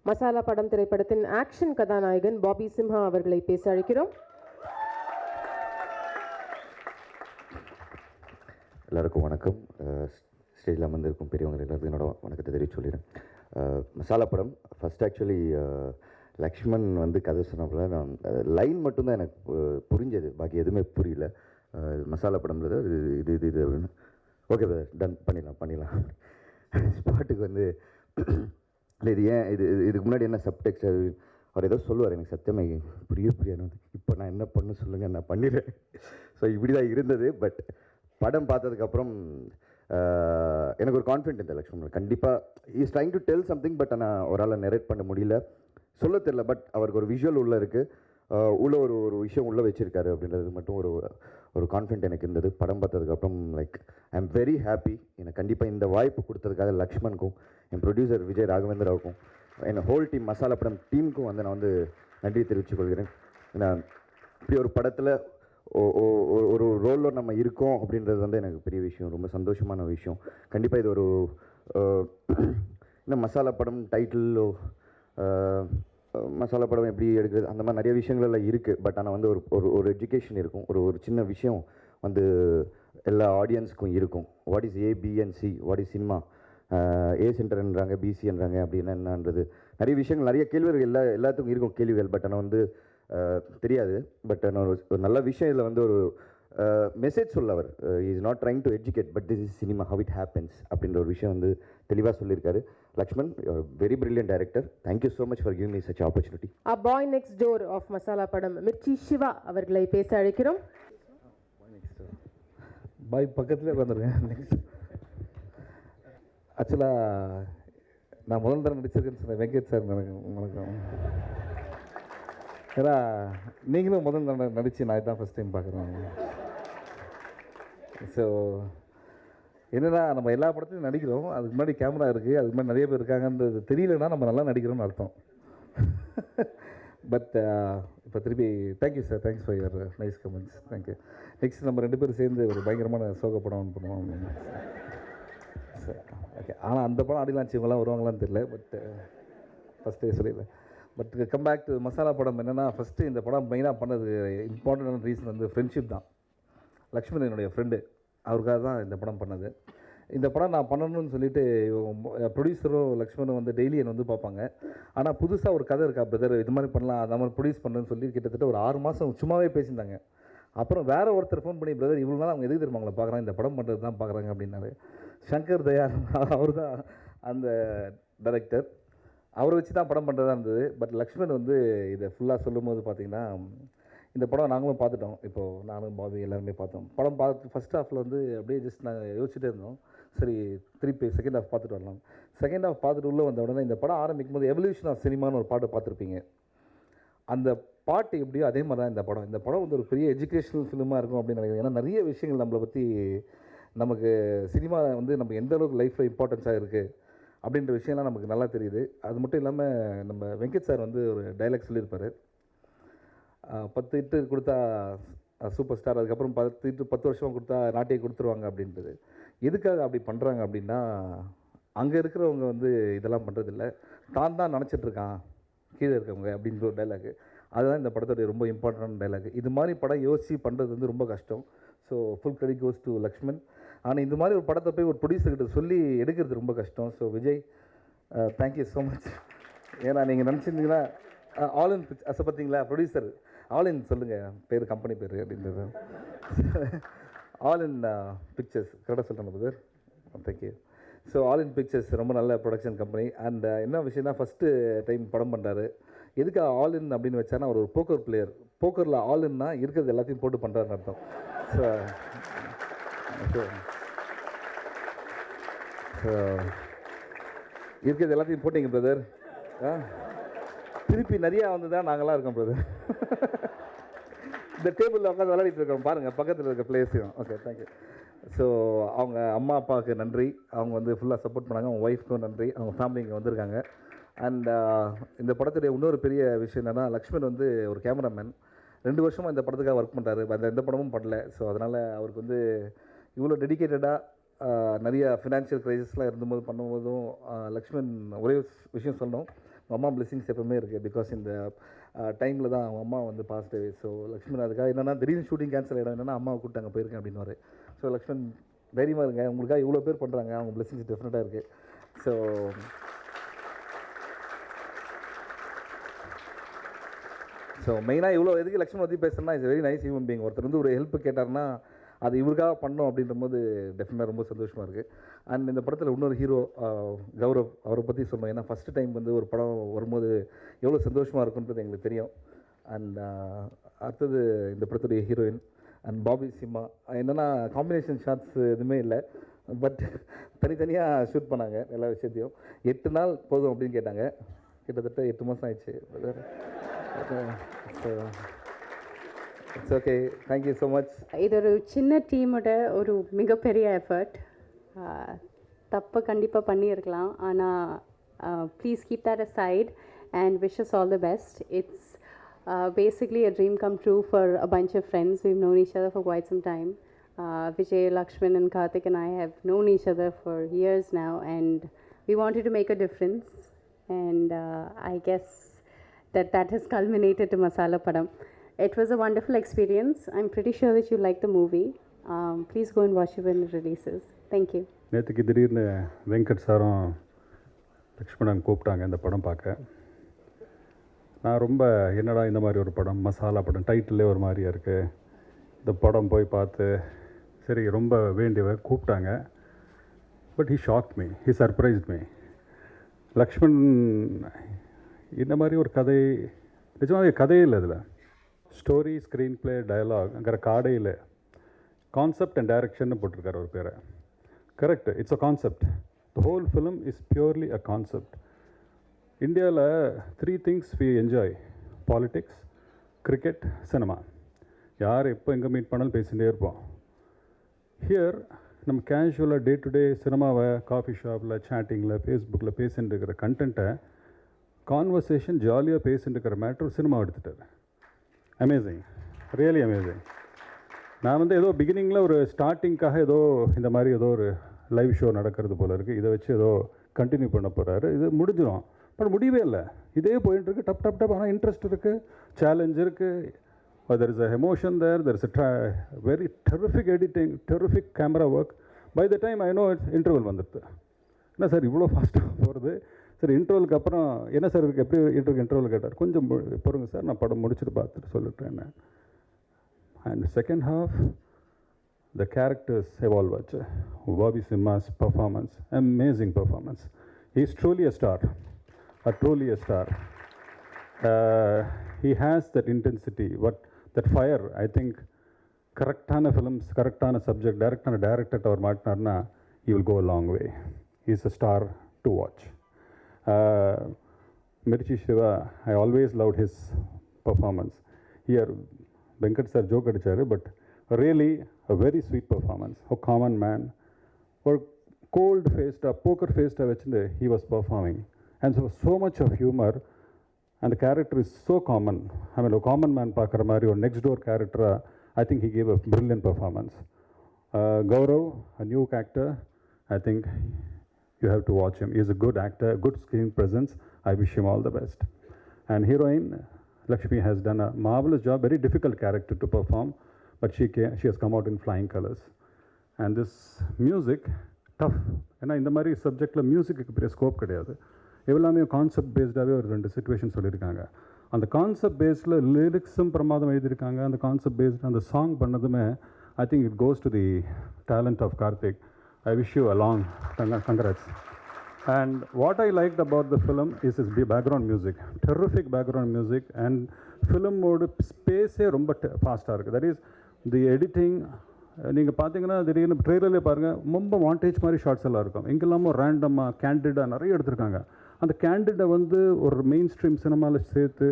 மசாலா படம் திரைப்படத்தின் ஆக்ஷன் கதாநாயகன் பாபி சிம்ஹா அவர்களை பேச அழைக்கிறோம். எல்லாருக்கும் வணக்கம். ஸ்டேஜில் அமர்ந்திருக்கும் பெரியவங்க எல்லாருக்கும் என்னோட வணக்கத்தை தெரிவித்து சொல்லிடுறேன். மசாலா படம் ஃபஸ்ட் ஆக்சுவலி லக்ஷ்மண் வந்து கதை சொன்னப்பல நான் லைன் மட்டும்தான் எனக்கு புரிஞ்சது, பாக்கி எதுவுமே புரியல. மசாலா படம்ன்றது இது இது இது அப்படின்னு ஓகே டன் பண்ணிடலாம் ஸ்பாட்டுக்கு வந்து இல்லை இது ஏன் இதுக்கு முன்னாடி என்ன சப்டெக்ஸ்ட் அவர் ஏதோ சொல்லுவார், எனக்கு சத்தியமாக புரியாது. இப்போ நான் என்ன பண்ண சொல்லுங்கள், நான் பண்ணிடுறேன். ஸோ இப்படி தான் இருந்தது. பட் படம் பார்த்ததுக்கப்புறம் எனக்கு ஒரு கான்ஃபிடென்ட் இந்த லக்ஷ்மணன் கண்டிப்பாக is trying to tell something. But ஆனால் அவரால் நெரேட் பண்ண முடியல, சொல்ல தெரில. பட் அவருக்கு ஒரு விஷுவல் உள்ளே இருக்குது, உள்ளே ஒரு விஷயம் உள்ளே வச்சுருக்காரு அப்படின்றது மட்டும் ஒரு கான்ஃபிடென்ட் எனக்கு இருந்தது. படம் பார்த்ததுக்கப்புறம் like I am very happy. எனக்கு கண்டிப்பாக இந்த வாய்ப்பு கொடுத்ததுக்காக லக்ஷ்மணுக்கும், என் ப்ரொடியூசர் விஜய் ராகவேந்திராவுக்கும், என் ஹோல் டீம் மசாலா படம் டீமுக்கும் வந்து நான் வந்து நன்றி தெரிவித்துக் கொள்கிறேன். ஏன்னா இப்படி ஒரு படத்தில் ஒரு ரோலில் நம்ம இருக்கோம் அப்படின்றது வந்து எனக்கு பெரிய விஷயம், ரொம்ப சந்தோஷமான விஷயம். கண்டிப்பாக இது ஒரு இன்னும் மசாலா படம் டைட்டிலோ மசாலா படம் எப்படி எடுக்கிறது அந்த மாதிரி நிறைய விஷயங்கள்லாம் இருக்குது. பட் ஆனால் வந்து ஒரு எஜுகேஷன் இருக்கும், ஒரு சின்ன விஷயம் வந்து எல்லா ஆடியன்ஸுக்கும் இருக்கும். What is A B and C, what is cinema, A சென்டர்ன்றாங்க பிசின்றாங்க அப்படின்னா என்னன்றது நிறைய விஷயங்கள், நிறைய கேள்விகள் எல்லாத்துக்கும் இருக்கும் கேள்விகள். பட் ஆனால் வந்து தெரியாது. பட் நான் ஒரு நல்ல விஷயம் இதில் வந்து ஒரு மெசேஜ் சொல்ல அவர் is not trying to educate but this is cinema how it happens அப்படின்ற ஒரு விஷயம் வந்து தெளிவாக சொல்லியிருக்காரு. Lakshman, very brilliant director. Thank you so much for giving me such opportunity. A boy next door of masala படம் மிர்ச்சி சிவா அவர்களை பேச அழைக்கிறோம். பாய் பக்கத்துலேயே உட்காந்துருக்கேன். நெக்ஸ்ட் ஆக்சுவலாக நான் முதல் தரம் நடிச்சிருக்கேன்னு சொன்னேன் வெங்கட் சார். வணக்கம். ஏன்னா நீங்களும் முதல் தரம் நடித்து நான் தான் ஃபஸ்ட் டைம் பார்க்குறேன். ஸோ என்னென்னா நம்ம எல்லா படத்துலையும் நடிக்கிறோம், அதுக்கு முன்னாடி கேமரா இருக்குது, அதுக்கு முன்னாடி நிறைய பேர் இருக்காங்கன்றது தெரியலன்னா நம்ம நல்லா நடிக்கிறோம்னு அர்த்தம். பட் இப்போ திருப்பி thank you sir, thanks for your nice comments. Thank you. Next நம்ம 2 பேரும் சேர்ந்து ஒரு பயங்கரமான சோக படம் பண்ணுவோம் சார். ஓகே. ஆனால் அந்த படம் அடிலாம் இவங்களாம் வருவாங்களான்னு தெரியல. பட் ஃபஸ்ட்டே சொல்லிடுறேன். But come back to masala படம். என்னென்னா ஃபஸ்ட்டு இந்த படம் மெயினாக பண்ணது இம்பார்ட்டண்டான ரீசன் வந்து ஃப்ரெண்ட்ஷிப் தான். லக்ஷ்மணன் என்னுடைய ஃப்ரெண்டு, அவருக்காக தான் இந்த படம் பண்ணது. இந்த படம் நான் பண்ணணும்னு சொல்லிட்டு ப்ரொடியூசரும் லக்ஷ்மணும் வந்து டெய்லி என்னை வந்து பார்ப்பாங்க. ஆனால் புதுசாக ஒரு கதை இருக்கா பிரதர், இது மாதிரி பண்ணலாம், அது மாதிரி ப்ரொடியூஸ் பண்ணுன்னு சொல்லி கிட்டத்தட்ட ஒரு 6 மாதம் சும்மாவே பேசியிருந்தாங்க. அப்புறம் வேறு ஒருத்தர் ஃபோன் பண்ணி பிரதர் இவ்வளோ நாள் அவங்க எதுக்கு தெரியுமாங்களா பார்க்குறாங்க, இந்த படம் பண்ணுறது தான் பார்க்குறாங்க அப்படின்னாரு. சங்கர் தயார் அவர் தான் அந்த டைரக்டர், அவரை வச்சு தான் படம் பண்ணுறதா இருந்தது. பட் லக்ஷ்மண் வந்து இதை ஃபுல்லாக சொல்லும் போது பார்த்திங்கன்னா இந்த படம் நாங்களும் பார்த்துட்டோம். இப்போது நானும் பாபி எல்லாருமே பார்த்தோம். படம் பார்த்து ஃபஸ்ட் ஹாஃபில் வந்து அப்படியே ஜஸ்ட் நாங்கள் யோசிச்சுட்டே இருந்தோம், சரி திருப்பி செகண்ட் ஹாஃப் பார்த்துட்டு வரலாம். செகண்ட் ஹாஃப் பார்த்துட்டு உள்ளே வந்த உடனே இந்த படம் ஆரம்பிக்கும் போது எவல்யூஷன் ஆஃப் சினிமான்னு ஒரு பாட்டு பார்த்துருப்பீங்க. அந்த பாட்டு எப்படியோ அதே மாதிரி தான் இந்த படம். இந்த படம் வந்து ஒரு பெரிய எஜுகேஷ்னல் ஃபிலிமாக இருக்கும் அப்படின்னு நினைக்கிறேன். ஏன்னா நிறைய விஷயங்கள் நம்மளை பற்றி, நமக்கு சினிமா வந்து நம்ம எந்த அளவுக்கு லைஃப்பில் இம்பார்ட்டன்ஸாக இருக்குது அப்படின்ற விஷயம்லாம் நமக்கு நல்லா தெரியுது. அது மட்டும் இல்லாமல் நம்ம வெங்கட் சார் வந்து ஒரு டைலாக் சொல்லியிருப்பார், 10 இட்டு கொடுத்தா சூப்பர் ஸ்டார், அதுக்கப்புறம் 10 இட்டு 10 வருஷம் கொடுத்தா நாட்டையை கொடுத்துருவாங்க அப்படின்றது. எதுக்காக அப்படி பண்ணுறாங்க அப்படின்னா, அங்கே இருக்கிறவங்க வந்து இதெல்லாம் பண்ணுறதில்ல, தான் நினச்சிட்ருக்கான் கீழே இருக்கவங்க அப்படின்ற ஒரு டைலாக். அதுதான் இந்த படத்துடைய ரொம்ப இம்பார்ட்டன்ட் டைலாக். இது மாதிரி படம் யோசித்து பண்ணுறது வந்து ரொம்ப கஷ்டம். So full credit goes to Lakshman. ஆனால் இந்த மாதிரி ஒரு படத்தை போய் ஒரு ப்ரொடியூசர்கிட்ட சொல்லி எடுக்கிறது ரொம்ப கஷ்டம். So Vijay, thank you so much. ஏன்னா நீங்கள் நினச்சிருந்தீங்கன்னா ஆல் இன் பிக்சர்ஸ் பார்த்தீங்களா, ப்ரொடியூசர் ஆல் இன் சொல்லுங்கள் பேர், கம்பெனி பேர் அப்படின்றது ஆல் இன் பிக்சர்ஸ் கரெக்டாக சொல்கிறேன் brother. Thank you. So all In pictures ரொம்ப நல்ல ப்ரொடக்ஷன் கம்பெனி. அண்ட் என்ன விஷயம்னா ஃபஸ்ட்டு டைம் படம் பண்ணுறாரு. எதுக்கு ஆல் இன் அப்படின்னு வச்சானா, அவர் ஒரு போக்கர் பிளேயர். போக்கரில் ஆல் இன்னா இருக்கிறது எல்லாத்தையும் போட்டு பண்ணுறாருன்னு அர்த்தம். ஸோ இருக்கிறது எல்லாத்தையும் போட்டிங்க பிரதர். திருப்பி நிறையா வந்து தான் நாங்களாம் இருக்கோம் பிரதர். இந்த டேபிளில் உட்காந்து விளையாடிட்டு இருக்கோம் பாருங்கள், பக்கத்தில் இருக்க பிளேஸையும். Okay, thank you. ஸோ அவங்க அம்மா அப்பாவுக்கு நன்றி, அவங்க வந்து ஃபுல்லாக சப்போர்ட் பண்ணாங்க. அவங்க ஒய்ஃப்க்கும் நன்றி, அவங்க ஃபேமிலி இங்கே வந்திருக்காங்க. அண்ட் இந்த படத்துடைய இன்னொரு பெரிய விஷயம் என்னென்னா, லக்ஷ்மண் வந்து ஒரு கேமராமேன். 2 வருஷமாக இந்த படத்துக்காக ஒர்க் பண்ணுறாரு. எந்த படமும் பண்ணல. ஸோ அதனால் அவருக்கு வந்து இவ்வளோ டெடிக்கேட்டடாக நிறைய ஃபினான்ஷியல் க்ரைசிஸ்லாம் இருந்தபோது பண்ணும்போதும் லக்ஷ்மண் ஒரே விஷயம் சொல்லணும், உங்கள் அம்மா பிளெஸிங்ஸ் எப்பவுமே இருக்குது. பிகாஸ் இந்த டைமில் தான் அவங்க அம்மா வந்து பாஸ்ட் அவே. ஸோ லக்ஷ்மண் அதுக்காக என்னென்னா திடீர்னு ஷூட்டிங் கேன்சல் ஆகிடும், என்னென்னா அம்மாவை கூப்பிட்டு அங்கே போயிருக்கேன் அப்படின்னுவாரு. ஸோ லக்ஷ்மண் தைரியமாக இருங்க, உங்களுக்காக இவ்வளோ பேர் பண்ணுறாங்க, அவங்க பிளெஸிங்ஸ் டெஃபினட்டாக இருக்குது. ஸோ மெயினாக இவ்வளோ எதுக்கு லக்ஷ்மண் பற்றி பேசுகிறேன்னா, it's very nice human being. ஒருத்தர் வந்து ஒரு ஹெல்ப் கேட்டார்னா அது இவருக்காக பண்ணோம் அப்படின்ற போது டெஃபினட்டாக ரொம்ப சந்தோஷமாக இருக்குது. அண்ட் இந்த படத்தில் இன்னொரு ஹீரோ கௌரவ், அவரை பற்றி சொன்னோம். ஏன்னா ஃபஸ்ட்டு டைம் வந்து ஒரு படம் வரும்போது எவ்வளோ சந்தோஷமாக இருக்குன்றது எங்களுக்கு தெரியும். அண்ட் அடுத்தது இந்த படத்துடைய ஹீரோயின் அண்ட் பாபி சிம்மா. என்னென்னா காம்பினேஷன் ஷாட்ஸ் எதுவுமே இல்லை, பட் தனித்தனியாக ஷூட் பண்ணாங்க எல்லா விஷயத்தையும். 8 நாள் போதும் அப்படின்னு கேட்டாங்க. கிட்டத்தட்ட 8 மாதம் ஆயிடுச்சு. It's okay, thank you so much. இது ஒரு சின்ன டீமோட ஒரு மிகப்பெரிய எஃபர்ட். தப்பு கண்டிப்பாக பண்ணியிருக்கலாம், ஆனால் please keep that aside and wish us all the best. It's basically a dream come true for a bunch of friends. We've known each other for quite some time. Vijay, Lakshman and Karthik and I have known each other for years now, and we wanted to make a difference, and I guess that has culminated to Masala Padam. It was a wonderful experience. I'm pretty sure that you like the movie. Please go and watch it when it releases. Thank you. நேற்றுக்கு திடீர்னு வெங்கட் சாரும் லக்ஷ்மணன் கூப்பிட்டாங்க இந்த படம் பார்க்க. நான் ரொம்ப என்னடா இந்த மாதிரி ஒரு படம், மசாலா படம், டைட்டிலே ஒரு மாதிரியாக இருக்குது. இந்த படம் போய் பார்த்து சரி ரொம்ப வேண்டியவ கூப்பிட்டாங்க. But he shock me, he surprised me. Lakshman இந்த மாதிரி ஒரு கதை, நிஜமாகவே கதையே இல்லை இதில். ஸ்டோரி, ஸ்க்ரீன் ப்ளே, டயலாக்ங்கிற காடையில் கான்செப்ட் அண்ட் டைரக்ஷன்னு போட்டிருக்காரு ஒரு பேரை. Correct, it's a concept. The whole film is purely a concept. இந்தியாவில் 3 things we enjoy: politics, cricket, cinema. யார் எப்போ எங்கே மீட் பண்ணாலும் பேசிகிட்டே இருப்போம். ஹியர் நம்ம கேஷுவலாக டே டு டே சினிமாவை காஃபி ஷாப்பில், சேட்டிங்கில், ஃபேஸ்புக்கில் பேசிகிட்டு இருக்கிற கண்டென்ட்டை கான்வர்சேஷன் ஜாலியாக பேசிகிட்டு இருக்கிற மேட்ரு சினிமா எடுத்துட்டார். Amazing, really amazing. நான் வந்து ஏதோ பிகினிங்கில் ஒரு ஸ்டார்டிங்காக ஏதோ இந்த மாதிரி ஏதோ ஒரு லைவ் ஷோ நடக்கிறது போல் இருக்குது, இதை வச்சு ஏதோ கண்டினியூ பண்ண போகிறாரு, இது முடிஞ்சிடும். பட் முடியவே இல்லை, இதே போயிட்டுருக்கு. டப் டப் டப். ஆனால் இன்ட்ரெஸ்ட் இருக்குது, சேலஞ்ச் இருக்குது, there is a emotion there, there is a very terrific editing, terrific camera work. By the time I know it's interval வந்துடுது. என்ன சார் இவ்வளோ ஃபாஸ்ட்டாக போகிறது? சரி, இன்டர்வலுக்கு அப்புறம் என்ன சார் இருக்குது, எப்படி இன்டர்வல் கேட்டார். கொஞ்சம் பொறுங்க சார், நான் படம் முடிச்சுட்டு பார்த்துட்டு சொல்லிட்டேன். And second half, the characters evolve ஆச்சு. Bobby Simha's performance, amazing performance. He is truly a star, truly a star. He has that intensity, that fire. I think கரெக்டான ஃபிலிம்ஸ், கரெக்டான சப்ஜெக்ட், டைரக்டான டைரக்டர்கிட்ட அவர் மாட்டினார்னா he will go a long way. He is a star to watch. Mirchi Shiva, I always loved his performance. Here, Venkat sir joke அடிச்சாரு, but really a very sweet performance. A common man, or cold faced, poker faced வச்சுட்டு he was performing, and so much of humor, and the character is so common. I mean, a common man பார்க்குற மாதிரி ஒரு next door character. I think he gave a brilliant performance. Gaurav, a new actor, I think you have to watch him. He is a good actor, good screen presence. I wish him all the best. And heroine Lakshmi has done a marvelous job. Very difficult character to perform, but she has come out in flying colors. And this music, tough. ஏன்னா இந்த மாதிரி சப்ஜெக்டில் மியூசிக்கு பெரிய scope கிடையாது. எல்லாமே concept பேஸ்டாகவே ஒரு 2 situation சொல்லியிருக்காங்க. அந்த கான்செப்ட் பேஸில் லிரிக்ஸும் பிரமாதம் எழுதியிருக்காங்க. அந்த கான்செப்ட் பேஸ்டு அந்த சாங் பண்ணதுமே I think it goes to the talent of Karthik. I wish you a long congrats. And what I liked about the film is its background music. Terrific background music, and film mode space ரொம்ப ஃபாஸ்ட்டாக இருக்குது. That is the editing. நீங்கள் பார்த்தீங்கன்னா திடீர்னு ட்ரெய்லர்லேயே பாருங்கள், ரொம்ப montage மாதிரி shorts எல்லாம் இருக்கும். எங்கெல்லாமோ ரேண்டமாக கேண்டிடாக நிறைய எடுத்திருக்காங்க. அந்த கேண்டிடை வந்து ஒரு மெயின் ஸ்ட்ரீம் சினிமாவில் சேர்த்து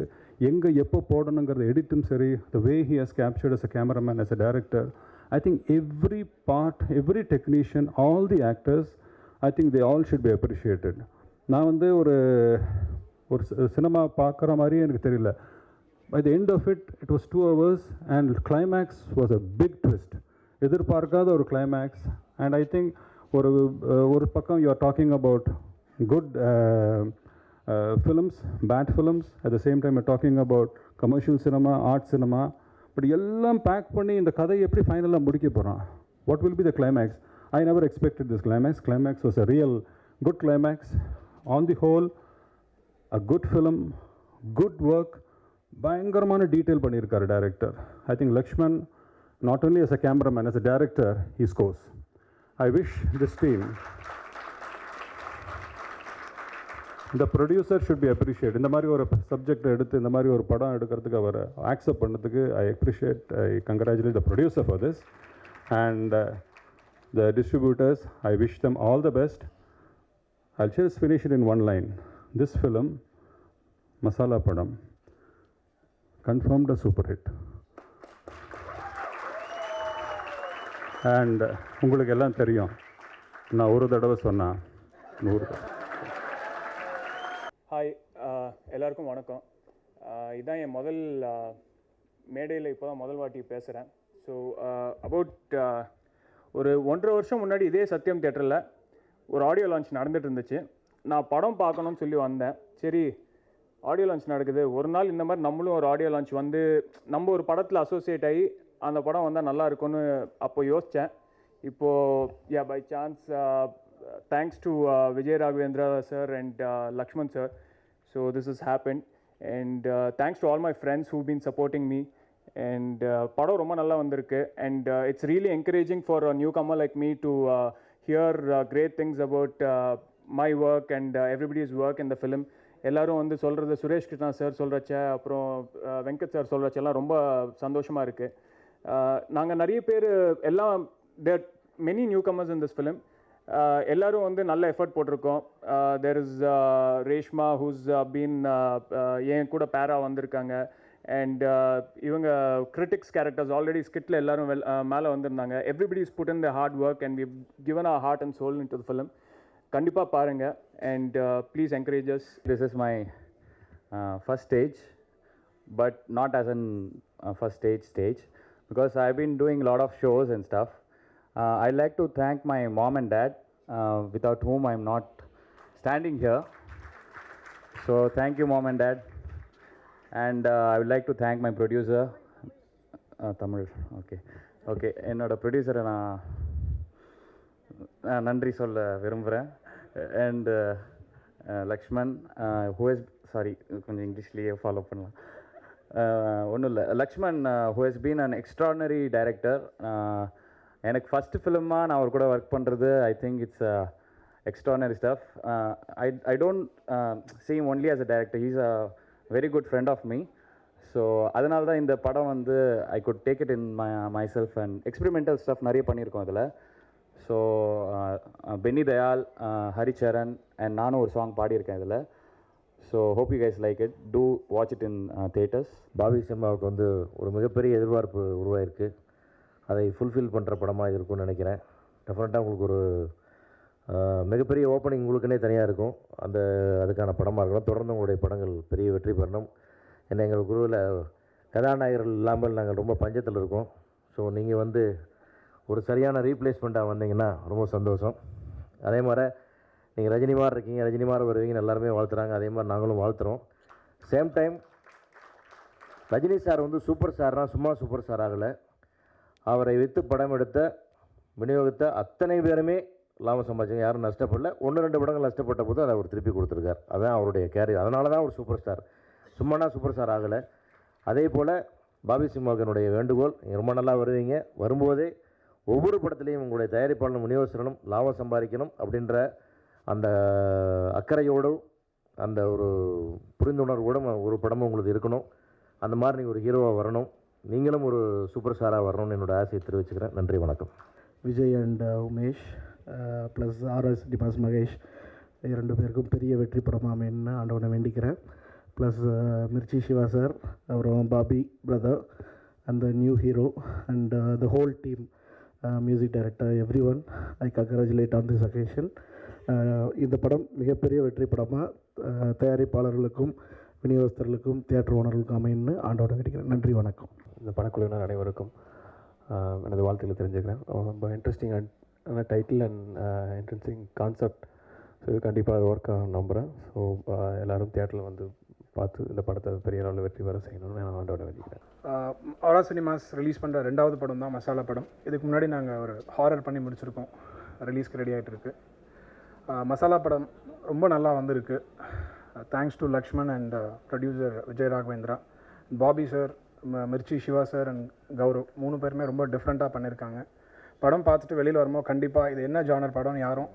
எங்கே எப்போ போடணுங்கிறது எடிட்டும் சரி, the way he has captured as a cameraman, as a director. I think every part, every technician, all the actors, I think they all should be appreciated. நான் வந்து ஒரு சினிமா பார்க்குற மாதிரியே எனக்கு தெரியல. By the end of it, it was 2 hours, and climax was a big twist. எதிர்பார்க்காத ஒரு climax. And I think ஒரு பக்கம் you are talking about good films, bad films. At the same time, we're talking about commercial cinema, art cinema. But எல்லாம் back பண்ணி இந்த கதை எப்படி ஃபைனலாக முடிக்க போகிறான்? What will be the climax? I never expected this climax. Climax was a real good climax. On the whole, a good film, good work. பயங்கரமான detail பண்ணியிருக்காரு director. I think Lakshman, not only as a cameraman, as a director, he scores. I wish this team, the producer should be appreciated. இந்த மாதிரி ஒரு subject எடுத்து இந்த மாதிரி ஒரு படம் எடுக்கிறதுக்கு அவர் ஆக்செப்ட் பண்ணதுக்கு I congratulate the producer for this. And the distributors, I wish them all the best. I'll just finish it in one line. This film, Masala Padam, confirmed a super hit. And உங்களுக்கு எல்லாம் தெரியும், நான் ஒரு தடவை சொன்னேன் 100 தடவை. Hi, எல்லாருக்கும் வணக்கம். இதுதான் என் முதல் மேடையில் இப்போ தான் முதல் வாட்டி பேசுகிறேன். ஸோ அபவுட் ஒரு 1.5 வருஷம் முன்னாடி இதே சத்யம் தியேட்டரில் ஒரு ஆடியோ லான்ச் நடந்துகிட்டு இருந்துச்சு. நான் படம் பார்க்கணும்னு சொல்லி வந்தேன். சரி, ஆடியோ லான்ச் நடக்குது, ஒரு நாள் இந்த மாதிரி நம்மளும் ஒரு ஆடியோ லான்ச் வந்து நம்ம ஒரு படத்தில் அசோசியேட் ஆகி அந்த படம் வந்தால் நல்லா இருக்கும்னு அப்போ யோசித்தேன். இப்போது by chance thanks to Vijay Raghavendra sir and Lakshman sir, so this has happened, and thanks to all my friends who've been supporting me, and படம் ரொம்ப நல்லா வந்திருக்கு, and it's really encouraging for a newcomer like me to hear great things about my work and everybody's work in the film. எல்லாரும் வந்து சொல்கிறது, Suresh Krishna sir சொல்கிறச்ச, அப்புறம் Venkat sir சொல்கிறச்செல்லாம் ரொம்ப சந்தோஷமாக இருக்குது. நாங்கள் நிறைய பேர் எல்லாம் there are many newcomers in this film. எல்லாரும் வந்து நல்ல எஃபர்ட் போட்டிருக்கோம். There is Reshma who's been என் கூட பேரா வந்திருக்காங்க, அண்ட் இவங்க கிரிட்டிக்ஸ் கேரக்டர்ஸ் ஆல்ரெடி ஸ்கிட்டில் எல்லாரும் மேலே வந்திருந்தாங்க. Everybody is put in the hard work and we given our heart and soul into the film. கண்டிப்பாக பாருங்கள், and please encourage us. This is my first stage, but not as an first stage, because I've been doing a lot of shows and stuff. I'd like to thank my mom and dad, without whom I'm not standing here. So thank you, mom and dad. And I would like to thank my producer, Tamil. Okay. என்னோட ப்ரொடியூசரை நான் நன்றி சொல்ல விரும்புகிறேன். And Lakshman, who has, sorry, கொஞ்சம் இங்கிலீஷ்லேயே follow பண்ணலாம். ஒன்றும் இல்லை, Lakshman who has been an extraordinary director. எனக்கு ஃபஸ்ட்டு ஃபிலிமாக நான் அவர் கூட ஒர்க் பண்ணுறது, I think it's extraordinary stuff. I don't see him only as a director, he's a very good friend of me. So அதனால தான் இந்த படம் வந்து I could take it in myself, and experimental stuff நிறைய பண்ணியிருக்கோம் அதில். So Benny Dayal, Haricharan and நானும் ஒரு சாங் பாடியிருக்கேன் இதில். So hope you guys like it, do watch it in theatres. Bobby சிம்மாவுக்கு வந்து ஒரு மிகப்பெரிய எதிர்பார்ப்பு உருவாயிருக்கு. அதை ஃபுல்ஃபில் பண்ணுற படமாக இருக்கும்னு நினைக்கிறேன். டெஃபினட்டாக உங்களுக்கு ஒரு மிகப்பெரிய ஓப்பனிங் உங்களுக்குன்னே தனியாக இருக்கும். அதுக்கான படமாக இருக்கணும். தொடர்ந்து உங்களுடைய படங்கள் பெரிய வெற்றி பெறணும். ஏன்னா எங்கள் குருவில் கதாநாயகர்கள் இல்லாமல் நாங்கள் ரொம்ப பஞ்சத்தில் இருக்கோம். ஸோ நீங்கள் வந்து ஒரு சரியான ரீப்ளேஸ்மெண்ட்டாக வந்தீங்கன்னா ரொம்ப சந்தோஷம். அதே மாதிரி நீங்கள் ரஜினிமார் இருக்கீங்க, ரஜினிமார் வருவீங்கன்னு எல்லாருமே வாழ்த்துறாங்க. அதே மாதிரி நாங்களும் வாழ்த்துறோம். சேம் டைம் ரஜினி சார் வந்து சூப்பர் ஸ்டார்னால் சும்மா சூப்பர் ஸ்டார் ஆகலை. அவரை வைத்து படம் எடுத்த விநியோகித்த அத்தனை பேருமே லாபம் சம்பாதிச்சாங்க, யாரும் நஷ்டப்படல. 1-2 படங்கள் நஷ்டப்பட்ட போது அதை அவர் திருப்பி கொடுத்துருக்கார். அதுதான் அவருடைய கேரியர். அதனால தான் அவர் சூப்பர் ஸ்டார், சும்மானா சூப்பர் ஸ்டார் ஆகலை. அதே போல் பாபி சிம்மாவுக்கு என்னுடைய வேண்டுகோள், நீங்கள் ரொம்ப நல்லா வருவீங்க. வரும்போதே ஒவ்வொரு படத்துலேயும் உங்களுடைய தயாரிப்பாளரும் விநியோகிச்சிடணும், லாபம் சம்பாதிக்கணும் அப்படின்ற அந்த அக்கறையோடு, அந்த ஒரு புரிந்துணர்வோடு ஒரு படமும் உங்களுக்கு இருக்கணும். அந்த மாதிரி நீங்கள் ஒரு ஹீரோவாக வரணும். நீங்களும் ஒரு சூப்பர் ஸ்டாராக வரணும்னு என்னோடய ஆசையை தெரிவிச்சுக்கிறேன். நன்றி, வணக்கம். Vijay and Umesh plus RS டிபாஸ் மகேஷ் 2 பேருக்கும் பெரிய வெற்றி படமாக அமைன்னு ஆண்டவனை வேண்டிக்கிறேன். ப்ளஸ் மிர்ச்சி சிவா சார், அப்புறம் Bobby brother and the new hero and the whole team, music director, everyone, I congratulate on this occasion. இந்த படம் மிகப்பெரிய வெற்றி படமாக தயாரிப்பாளர்களுக்கும் விநியோகஸ்தர்களுக்கும் தியேட்டர் ஓனர்களுக்கும் அமைன்னு ஆண்டோட வேண்டிக்கிறேன். நன்றி, வணக்கம். இந்த படக்குழுவினர் அனைவருக்கும் எனது வாழ்த்துக்களை தெரிஞ்சுக்கிறேன். ரொம்ப interesting title and interesting concept. So இது கண்டிப்பாக ஒர்க் ஆகும் நம்புகிறேன். ஸோ எல்லோரும் தியேட்டரில் வந்து பார்த்து இந்த படத்தை பெரிய அளவில் வெற்றி பெற செய்யணும்னு நான் ஆண்டோட வேண்டிக்கிறேன். ஆரா சினிமாஸ் ரிலீஸ் பண்ணுற 2வது படம் தான் மசாலா படம். இதுக்கு முன்னாடி நாங்கள் ஒரு ஹாரர் பண்ணி முடிச்சிருக்கோம், ரிலீஸ்க்கு ரெடி ஆகிட்டு இருக்கு. மசாலா படம் ரொம்ப நல்லா வந்திருக்கு. Thanks to Lakshman and producer Vijay Raghavendra, Bobby sir, Mirchi Shiva sir and Gaurav 3 பேருமே ரொம்ப டிஃப்ரெண்ட்டாக பண்ணியிருக்காங்க. படம் பார்த்துட்டு வெளியில் வரும்போது கண்டிப்பாக இது என்ன ஜானர் படம்னு யாரும்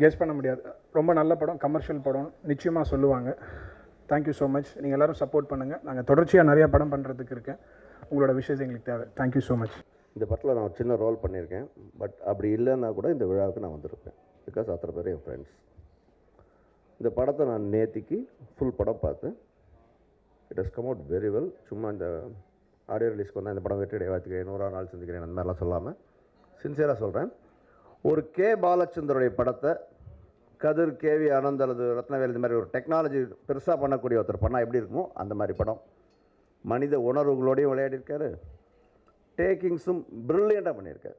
கெஸ் பண்ண முடியாது. ரொம்ப நல்ல படம், கமர்ஷியல் படம் நிச்சயமாக சொல்லுவாங்க. Thank you so much. நீங்கள் எல்லோரும் சப்போர்ட் பண்ணுங்கள். நாங்கள் தொடர்ச்சியாக நிறையா படம் பண்ணுறதுக்கு இருக்கேன். உங்களோட விஷயம் எங்களுக்கு தேவை. Thank you so much. இந்த படத்தில் நான் ஒரு சின்ன ரோல் பண்ணியிருக்கேன். பட் அப்படி இல்லைன்னா கூட இந்த விழாவுக்கு நான் வந்திருப்பேன். பிகாஸ் அத்தனை பேர் என் ஃப்ரெண்ட்ஸ். இந்த படத்தை நான் நேத்திக்கு ஃபுல் படம் பார்த்தேன். It has come out very well. சும்மா இந்த ஆடியோ ரிலீஸ்க்கு வந்தால் இந்த படம் வெற்றி வாழ்த்துக்கிறேன், 100 நாள் சந்திக்கிறேன் அந்த மாதிரிலாம் சொல்லாமல் சின்சியராக சொல்கிறேன். ஒரு கே பாலச்சந்தருடைய படத்தை கதிர், கேவி ஆனந்த் அல்லது ரத்னவேல் இந்த மாதிரி ஒரு டெக்னாலஜி பெருசாக பண்ணக்கூடிய ஒருத்தர் பண்ணால் எப்படி இருக்குமோ அந்த மாதிரி படம். மனித உணர்வுகளோடையும் விளையாடிருக்காரு, டேக்கிங்ஸும் ப்ரில்லியண்ட்டாக பண்ணியிருக்காரு.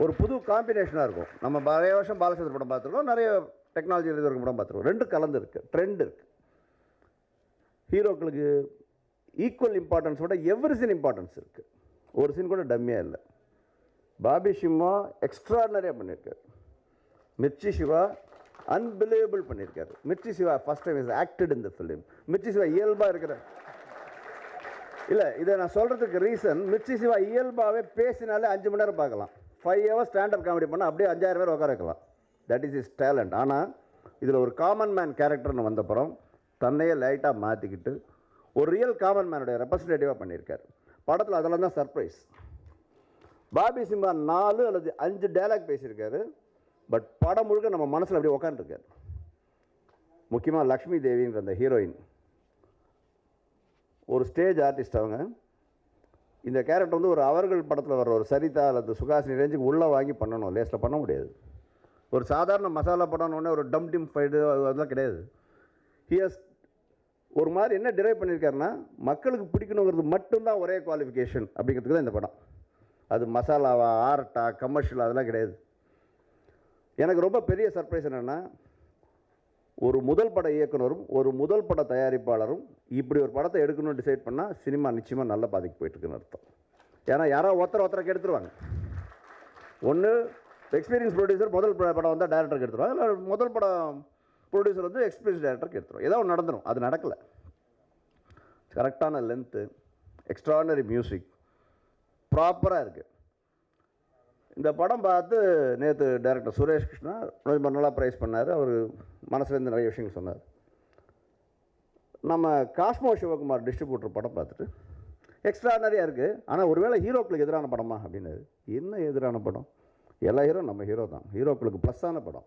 ஒரு புது காம்பினேஷனாக இருக்கும். நம்ம நிறைய வருஷம் பாலச்சந்தர் படம் பார்த்துருக்கோம், நிறைய டெக்னாலஜி இருக்கிற படம் பார்த்துருக்கோம். 2 கலந்து இருக்குது, ட்ரெண்ட் இருக்குது. ஹீரோக்களுக்கு ஈக்குவல் இம்பார்ட்டன்ஸ் விட எவ்ரி சீன் இம்பார்ட்டன்ஸ் இருக்குது. ஒரு சீன் கூட டம்மியாக இல்லை. பாபி சிம்மா எக்ஸ்ட்ராடனரியாக பண்ணியிருக்காரு. மிர்ச்சி சிவா அன்பிலீவபிள் பண்ணியிருக்காரு. Mirchi Shiva first time is acted in the film. Mirchi Shiva இயல்பாக இருக்கிற இல்லை, இதை நான் சொல்கிறதுக்கு ரீசன், மிர்ச்சி சிவா இயல்பாகவே பேசினாலே 5 மணி நேரம் பார்க்கலாம். 5 ஹவர்ஸ் ஸ்டாண்டர்ட் காமெடி பண்ணால் அப்படியே 5000 பேர் உட்கார வைக்கலாம். That is is talent. ஆனால் இதில் ஒரு காமன் மேன் கேரக்டர்னு வந்தப்புறம் தன்னையே லைட்டாக மாற்றிக்கிட்டு ஒரு ரியல் காமன் மேனுடைய ரெப்ரஸன்டேட்டிவாக பண்ணியிருக்காரு படத்தில். அதெல்லாம் தான் சர்ப்ரைஸ். பாபி சிம்மா 4 அல்லது 5 டைலாக் பேசியிருக்காரு. பட் படம் முழுக்க நம்ம மனசில் அப்படியே உட்காந்துருக்காரு. முக்கியமாக லக்ஷ்மி தேவின்ற அந்த ஹீரோயின் ஒரு ஸ்டேஜ் ஆர்டிஸ்ட். அவங்க இந்த கேரக்டர் வந்து ஒரு அவர்கள் படத்தில் வர்ற ஒரு சரிதா அல்லது சுகாசினி ரேஞ்சுக்கு உள்ளே வாங்கி பண்ணணும், லேஸில் பண்ண முடியாது. ஒரு சாதாரண மசாலா படம்னு ஒரு டம் டிம் ஃபைடு அதெல்லாம் கிடையாது. ஹியஸ் ஒரு மாதிரி என்ன டிரைவ் பண்ணியிருக்காருன்னா, மக்களுக்கு பிடிக்கணுங்கிறது மட்டும்தான் ஒரே குவாலிஃபிகேஷன் அப்படிங்கிறதுக்கு தான் இந்த படம். அது மசாலாவா, ஆர்ட்டா, கமர்ஷியல் அதெல்லாம் கிடையாது. எனக்கு ரொம்ப பெரிய சர்ப்ரைஸ் என்னென்னா, ஒரு முதல் பட இயக்குனரும் ஒரு முதல் பட தயாரிப்பாளரும் இப்படி ஒரு படத்தை எடுக்கணும்னு டிசைட் பண்ணால் சினிமா நிச்சயமாக நல்ல பாதைக்கு போயிட்டுருக்குன்னு அர்த்தம். ஏன்னா யாரோ ஒருத்தருக்கு எடுத்துருவாங்க. ஒன்று எக்ஸ்பீரியன்ஸ் ப்ரொடியூசர் முதல் படம் வந்தால் டேரக்டருக்கு எடுத்துருவாங்க, இல்லை முதல் படம் ப்ரொடியூசர் வந்து எக்ஸ்பீரியன்ஸ் டேரக்டருக்கு எடுத்துருவோம். ஏதோ ஒன்று நடந்துடும். அது நடக்கலை. கரெக்டான லென்த்து, எக்ஸ்ட்ரானரி மியூசிக், ப்ராப்பராக இருக்குது. இந்த படம் பார்த்து நேற்று டைரக்டர் சுரேஷ் கிருஷ்ணா ரொம்ப நல்லா ப்ரைஸ் பண்ணார். அவர் மனசுலேருந்து நிறைய விஷயங்கள் சொன்னார். நம்ம காஸ்மோ சிவகுமார் டிஸ்ட்ரிபியூட்டர் படம் பார்த்துட்டு எக்ஸ்ட்ரானரியாக இருக்குது, ஆனால் ஒருவேளை ஹீரோக்களுக்கு எதிரான படமா அப்படின்னாரு. என்ன எதிரான படம்? எல்லா ஹீரோ நம்ம ஹீரோ தான். ஹீரோக்களுக்கு ப்ளஸ்ஸான படம்.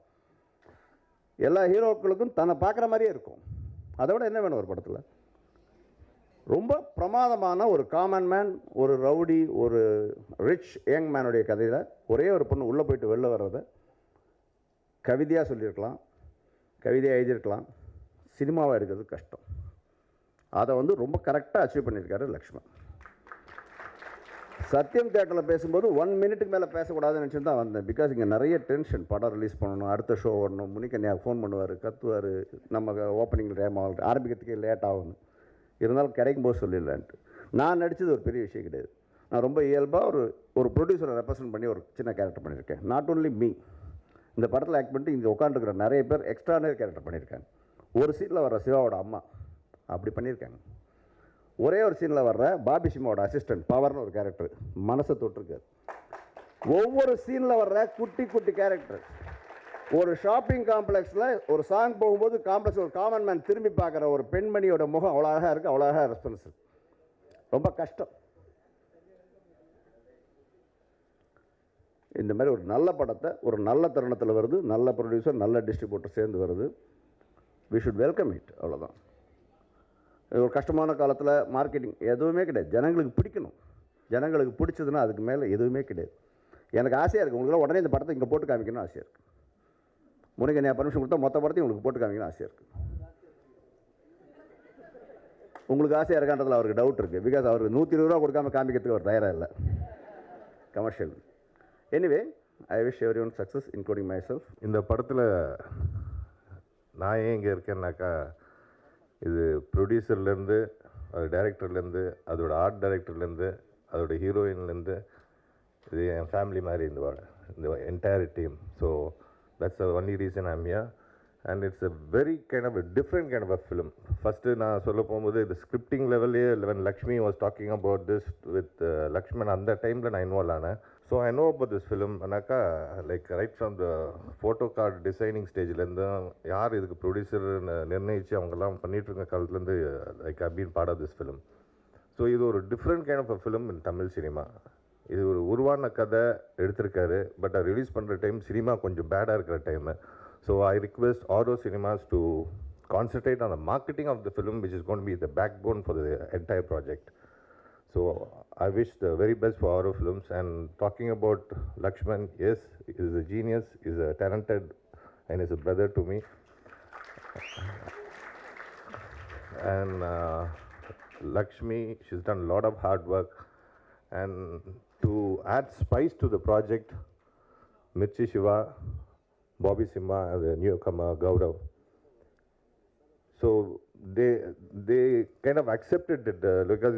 எல்லா ஹீரோக்களுக்கும் தன்னை பார்க்குற மாதிரியே இருக்கும். அதை விட என்ன வேணும் ஒரு படத்தில்? ரொம்ப பிரமாதமான ஒரு காமன் மேன், ஒரு ரவுடி, ஒரு ரிச் யங் மேனுடைய கதையில் ஒரே ஒரு பொண்ணு உள்ளே போயிட்டு வெளில வர்றதை கவிதையாக சொல்லியிருக்கலாம், கவிதையாக எழுதியிருக்கலாம். சினிமாவாக எடுக்கிறது கஷ்டம். அதை வந்து ரொம்ப கரெக்டாக அச்சீவ் பண்ணியிருக்காரு லக்ஷ்மன். சத்யம் தேட்டரில் பேசும்போது 1 மினிட்டுக்கு மேலே பேசக்கூடாதுன்னு நினச்சிட்டு தான் வந்தேன். பிகாஸ் இங்கே நிறைய டென்ஷன். படம் ரிலீஸ் பண்ணணும், அடுத்த ஷோ ஓடணும், முனிக்கன்யா ஃபோன் பண்ணுவார், கத்துவார், நம்ம ஓப்பனிங்கில் டைம் ஆகும், ஆரம்பிக்கிறதுக்கே லேட் ஆகணும். இருந்தாலும் கிடைக்கும் போது சொல்லிடலான்ட்டு. நான் நடித்தது ஒரு பெரிய விஷயம் கிடையாது. நான் ரொம்ப இயல்பாக ஒரு ப்ரொடியூசரை ரெப்ரசன்ட் பண்ணி ஒரு சின்ன கேரக்டர் பண்ணியிருக்கேன். நாட் ஓன்லி மீ, இந்த படத்தில் ஆக்ட் பண்ணிட்டு இங்கே உட்காந்துருக்கிற நிறைய பேர் எக்ஸ்ட்ரானரி கேரக்டர் பண்ணியிருக்காங்க. ஒரு சீனில் வர்ற சிவாவோட அம்மா அப்படி பண்ணியிருக்காங்க. ஒரே ஒரு சீனில் வர்ற பாபி சிம்மாவோட அசிஸ்டன்ட் பவர்னு ஒரு கேரக்டர் மனசை தொட்டிருக்காரு. ஒவ்வொரு சீனில் வர்ற குட்டி குட்டி கேரக்டர். ஒரு ஷாப்பிங் காம்ப்ளெக்ஸில் ஒரு சாங் போகும்போது காம்ப்ளெக்ஸ் ஒரு காமன் மேன் திரும்பி பார்க்குற ஒரு பெண்மணியோட முகம் அவ்வளோ அழகாக இருக்குது, அவ்வளோ அழகாக ரெஸ்பான்ஸ் இருக்குது. ரொம்ப கஷ்டம். இந்த மாதிரி ஒரு நல்ல படத்தை ஒரு நல்ல தருணத்தில் வருது, நல்ல ப்ரொடியூசர், நல்ல டிஸ்ட்ரிபியூட்டர் சேர்ந்து வருது. We should welcome it. அவ்வளோதான். ஒரு கஷ்டமான காலத்தில் மார்க்கெட்டிங் எதுவுமே கிடையாது. ஜனங்களுக்கு பிடிக்கணும். ஜனங்களுக்கு பிடிச்சதுன்னா அதுக்கு மேலே எதுவுமே கிடையாது. எனக்கு ஆசையாக இருக்குது, உங்களுக்குலாம் உடனே இந்த படத்தை இங்கே போட்டு காமிக்கணும்னு ஆசையாக இருக்குது. முருகன் பர்மிஷன் கொடுத்தா மொத்த படத்தையும் உங்களுக்கு போட்டு காமிக்கணும்னு ஆசையாக இருக்குது. உங்களுக்கு ஆசையாக இருக்கான்றதில் அவருக்கு டவுட் இருக்குது. பிகாஸ் அவருக்கு 120 ரூபா கொடுக்காம காமிக்கிறதுக்கு அவர் தயாராக இல்லை commercial. Anyway I wish everyone success, including myself. இந்த படத்தில் நான் ஏன் இங்கே இருக்கேன்னாக்கா, இது ப்ரொடியூசர்லேருந்து, அது டைரக்டர்லேருந்து, அதோட ஆர்ட் டைரக்டர்லேருந்து, அதோட ஹீரோயின்லேருந்து, இது என் ஃபேமிலி மாதிரி இந்த entire team. So that's the only reason I'm here. And it's a very kind of a different kind of a film. First நான் சொல்ல போகும்போது இந்த ஸ்கிரிப்டிங் லெவல்லே when Lakshmi was talking about this with Lakshman, அந்த டைமில் நான் இன்வால்வ் ஆனேன். So I know about this film. ஆனாக்கா like right from the photo card designing ஸ்டேஜ்லேருந்து யார் இதுக்கு ப்ரொடியூசர்னு நிர்ணயித்து அவங்கெல்லாம் பண்ணிகிட்டு இருக்க காலத்துலேருந்து like I been part of this film. So இது ஒரு different kind of a film in Tamil cinema. இது ஒரு உருவான கதை எடுத்திருக்காரு. பட் அதை ரிலீஸ் பண்ணுற டைம் சினிமா கொஞ்சம் பேடாக இருக்கிற time. So I request Oro Cinemas to concentrate on the marketing of the film, which is going to be the backbone for the entire project. So I wish the very best for Oro Films. And talking about Lakshman, yes, he is a genius, he is a talented, and is a brother to me. And Lakshmi, she's done a lot of hard work. And to add spice to the project, Mirchi Shiva, Bobby Simha, the newcomer Gaurav. So they kind of accepted it because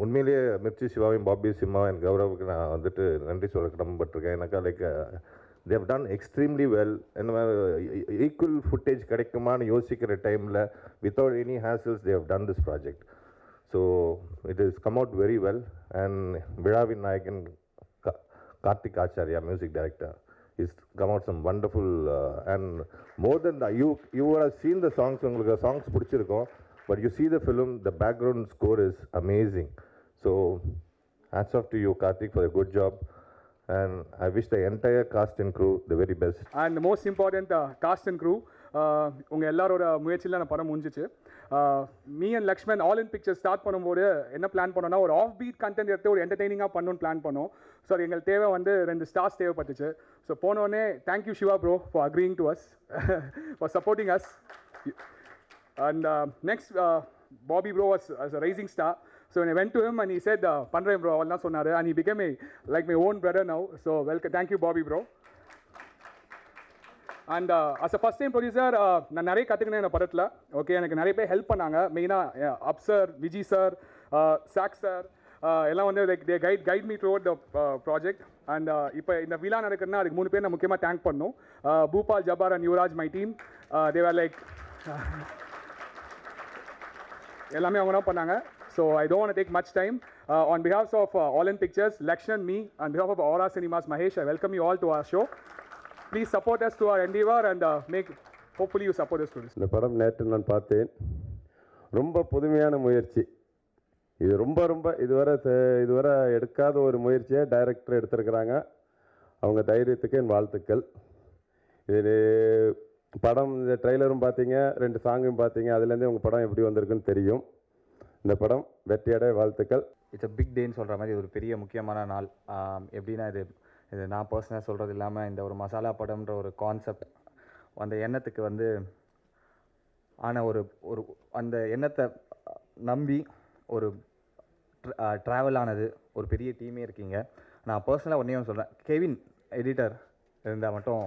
உண்மையிலேயே Mirchi சிவாவையும் Bobby Simha and கௌரவுக்கு நான் வந்துட்டு நன்றி சொல்ல கடமைப்பட்டிருக்கேன். எனக்கா like they have done extremely well. என்ன equal footage கிடைக்குமான்னு யோசிக்கிற டைமில் without any hassles they have done this project. So it has come out very well. And விழாவின் நாயகன் Karthik Acharya, music director, he's come out some wonderful and more than that, you would have seen the songs, உங்களுக்கு songs பிடிச்சிருக்கும், but you see the film, the background score is amazing. So hats off to you, Karthik, for a good job. And I wish the entire cast and crew the very best. And the most important cast and crew, உங்கள் எல்லாரோட முயற்சியில் அந்த படம் முடிஞ்சிச்சு. Me and Lakshman all In pictures start பண்ணும்போது என்ன plan பண்ணோன்னா, ஒரு ஆஃப் பீட் கண்டென்ட் எடுத்து ஒரு என்டர்டெய்னிங்காக பண்ணணும்னு பிளான் பண்ணோம். ஸோ எங்களுக்கு தேவை 2 ஸ்டார்ஸ் தேவைப்பட்டுச்சு. ஸோ போனோடனே thank you Shiva bro for agreeing to us, for supporting us. And next Bobby bro was as a rising star. So when I went to him and he said, "Pandra bro," all that sonnaru, and he became like my own brother now. So welcome, thank you Bobby bro. And as a first time producer, நான் நிறைய கற்றுக்கினேன் இந்த படத்தில். Okay, எனக்கு நிறைய பேர் help பண்ணாங்க. மெயினாக அப் சார், விஜி சார், சாக் சார் எல்லாம் like they guide me through the project. அண்ட் இப்போ இந்த விழா நடக்குதுன்னா அதுக்கு 3 பேர் நான் முக்கியமாக தேங்க் பண்ணணும். Bhupal, Jabbar and Yuvraj, my team. They are like எல்லாமே அவங்க தான் பண்ணாங்க. So I don't want to take much time. On behalf of All In Pictures, Lakshman, me, on behalf of Aura Cinemas, Mahesh, I welcome you all to our show. Please support us to our endeavor and hopefully you support us to this. இந்த படம் நேற்று நான் பார்த்தேன். ரொம்ப புதுமையான முயற்சி இது. ரொம்ப இதுவரை எடுக்காத ஒரு முயற்சியை டைரக்டர் எடுத்திருக்கிறாங்க. அவங்க தைரியத்துக்கு என் வாழ்த்துக்கள். இது படம், இந்த ட்ரெய்லரும் பார்த்தீங்க, 2 சாங்கும் பார்த்தீங்க, அதுலேருந்தே உங்கள் படம் எப்படி வந்திருக்குன்னு தெரியும். இந்த படம் வெற்றியடைய வாழ்த்துக்கள். இட்ஸ் அ பிக் டேன்னு சொல்கிற மாதிரி ஒரு பெரிய முக்கியமான நாள். எப்படின்னா இது நான் பர்சனலாக சொல்கிறது இல்லாமல் இந்த ஒரு மசாலா படம்ன்ற ஒரு கான்செப்ட் அந்த எண்ணத்துக்கு ஒரு அந்த எண்ணத்தை நம்பி ஒரு ட்ராவல் ஆனது ஒரு பெரிய டீமே இருக்கீங்க. நான் பர்சனலாக ஒன்றே சொல்கிறேன், கெவின் எடிட்டர் இருந்தால் மட்டும்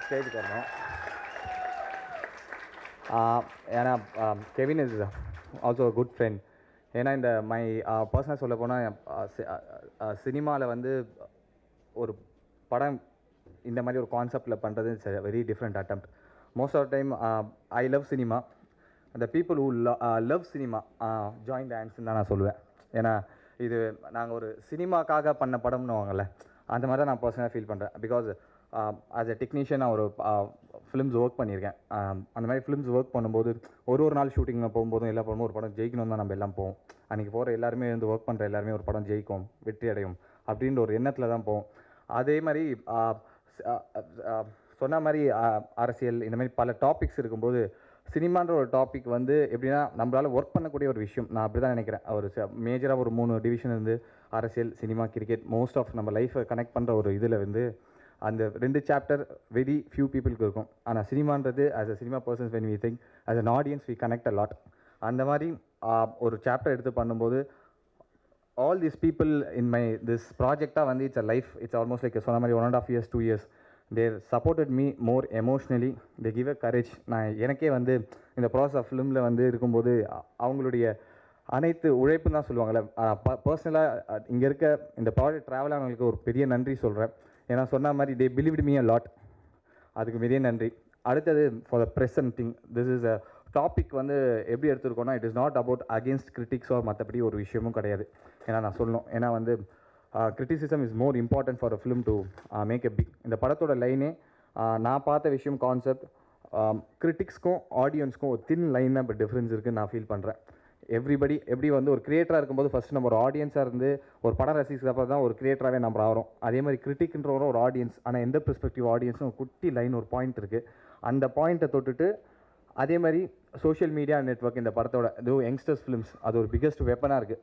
ஸ்டேஜ் தரணும். ஏன்னா Kevin is also a good friend. ஏன்னா இந்த பர்சனலாக சொல்ல போனால் சினிமாவில் ஒரு படம் இந்த மாதிரி ஒரு கான்செப்டில் பண்ணுறது it's very different attempt. Most of time I love cinema, அந்த people who love cinema join the ஹேண்ட்ஸ்ன்னு தான் நான் சொல்லுவேன். ஏன்னா இது நாங்கள் ஒரு சினிமாக்காக பண்ண படம்னு வாங்கல, அந்த மாதிரி தான் நான் பர்சனலாக ஃபீல் பண்ணுறேன். பிகாஸ் ஆஸ் எ டெக்னீஷியன் நான் ஒரு ஃபிலிம்ஸ் ஒர்க் பண்ணியிருக்கேன். அந்த மாதிரி ஃபிலிம்ஸ் ஒர்க் பண்ணும்போது ஒரு நாள் ஷூட்டிங்கில் போகும்போதும் எல்லா படமும் ஒரு படம் ஜெயிக்கணும் தான் நம்ம எல்லாம் போவோம். அன்றைக்கி போகிற எல்லாருமே ஒர்க் பண்ணுற எல்லாருமே ஒரு படம் ஜெயிக்கும், வெற்றி அடையும் அப்படின்ற ஒரு எண்ணத்தில் தான் போவோம். அதே மாதிரி சொன்ன மாதிரி அரசியல் இந்த மாதிரி பல டாபிக்ஸ் இருக்கும்போது சினிமான்ற ஒரு டாபிக் எப்படின்னா நம்மளால் ஒர்க் பண்ணக்கூடிய ஒரு விஷயம். நான் அப்படி தான் நினைக்கிறேன். ஒரு மேஜராக ஒரு 3 டிவிஷன் அரசியல், சினிமா, கிரிக்கெட், மோஸ்ட் ஆஃப் நம்ம லைஃப்பை கனெக்ட் பண்ணுற ஒரு இதில் அந்த 2 சாப்டர் வெரி ஃபியூ பீப்புளுக்கு இருக்கும். ஆனால் சினிமான்றது as a cinema persons when we think as an audience we connect a lot. அந்த மாதிரி ஒரு சாப்டர் எடுத்து பண்ணும்போது all these people in my this project வந்து it's a life, it's almost like சொன்ன மாதிரி 1.5 years 2 years they supported me more emotionally, they give a courage. நான் எனக்கே வந்து இந்த ப்ராசஸ் ஆஃப் ஃபிலிமில் வந்து இருக்கும்போது அவங்களுடைய அனைத்து உழைப்புன்னு தான் சொல்லுவாங்கள்ல. பர்சனலாக இங்கே இருக்க இந்த ப்ராஜெக்ட் ட்ராவல் அவங்களுக்கு ஒரு பெரிய நன்றி சொல்கிறேன். ஏன்னா சொன்ன மாதிரி they believed me a lot, அதுக்கு பெரிய நன்றி. அடுத்தது for the present thing, this is a topic வந்து எப்படி எடுத்துருக்கோன்னா it is not about against கிரிட்டிக்ஸோ மற்றபடி ஒரு விஷயமும் கிடையாது. ஏன்னா நான் சொல்லணும், ஏன்னா வந்து criticism is more important for a film to make a big. இந்த படத்தோட லைனே நான் பார்த்த விஷயம் கான்செப்ட், கிரிட்டிக்ஸ்க்கும் ஆடியன்ஸ்க்கும் ஒரு தின் லைன் தான் இப்போ டிஃப்ரென்ஸ் இருக்குதுன்னு நான் ஃபீல் பண்ணுறேன். எவ்ரிபடி எப்படி வந்து ஒரு கிரியேட்டராக இருக்கும்போது ஃபஸ்ட் நம்ம ஒரு ஆடியன்ஸாக இருந்து ஒரு படம் ரசிக்கிறப்ப தான் ஒரு கிரியேட்டராகவே நம்ம ஆகிறோம். அதே மாதிரி கிரிட்டிக்ன்றவரும் ஒரு ஆடியன்ஸ், ஆனால் எந்த பெர்ஸ்பெக்டிவ் ஆடியன்ஸும் ஒரு குட்டி லைன் ஒரு பாயிண்ட் இருக்குது, அந்த பாயிண்ட்டை தொட்டுட்டு அதே மாதிரி சோஷியல் மீடியா நெட்வொர்க் இந்த படத்தோட இது யங்ஸ்டர்ஸ் ஃபிலிம்ஸ் அது ஒரு பிக்கஸ்ட் வெப்பனாக இருக்குது.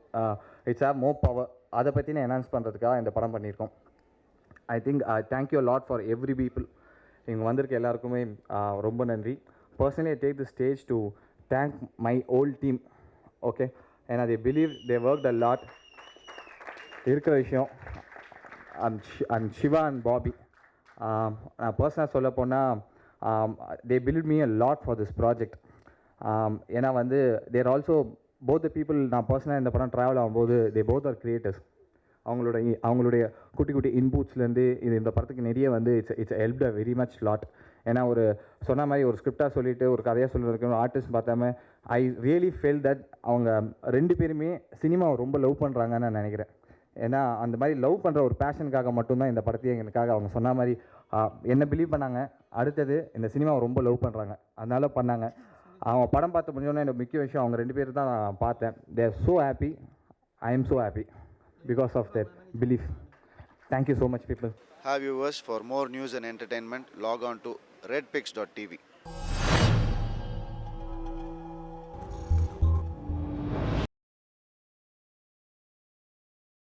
It's have more power. அதை பற்றி நான் என்ஹான்ஸ் பண்ணுறதுக்காக இந்த படம் பண்ணியிருக்கோம். I think thank you lot for every people. இங்கே வந்திருக்க எல்லாருக்குமே ரொம்ப நன்றி. Personally I take the stage to thank my old team. Okay, ஏன்னா they believe they work a lot. இருக்கிற விஷயம் அண்ட் சிவா அண்ட் பாபி, நான் பர்சனலாக சொல்ல போனால் they believed me a lot for this project. ஏன்னா வந்து தேர் ஆல்சோ both the people, நான் பர்சனலாக இந்த படம் ட்ராவல் ஆகும்போது they both are creators. அவங்களுடைய குட்டி குட்டி இன்புட்ஸ்லேருந்து இந்த படத்துக்கு நிறைய வந்து it's helped a very much lot. ஏன்னா ஒரு சொன்ன மாதிரி ஒரு ஸ்கிரிப்டாக சொல்லிவிட்டு ஒரு கதையாக சொல்லியிருக்க ஒரு ஆர்டிஸ்ட் பார்த்தாம ஐ ரியலி ஃபீல் தட் அவங்க ரெண்டு பேருமே சினிமாவை ரொம்ப லவ் பண்ணுறாங்கன்னு நான் நினைக்கிறேன். ஏன்னா அந்த மாதிரி லவ் பண்ணுற ஒரு பேஷனுக்காக மட்டும்தான் இந்த படத்தையே எனக்காக அவங்க சொன்ன மாதிரி என்ன பிலீவ் பண்ணாங்க. அடுத்தது இந்த சினிமாவை ரொம்ப லவ் பண்ணுறாங்க, அதனால பண்ணாங்க. அவங்க படம் பார்த்து முடிஞ்சோன்னே எனக்கு முக்கிய விஷயம் அவங்க ரெண்டு பேர் தான் நான் பார்த்தேன். They are so happy, I am so happy because of their belief. Thank you so much people. Have viewers, for more news and entertainment, log on to redpix.tv.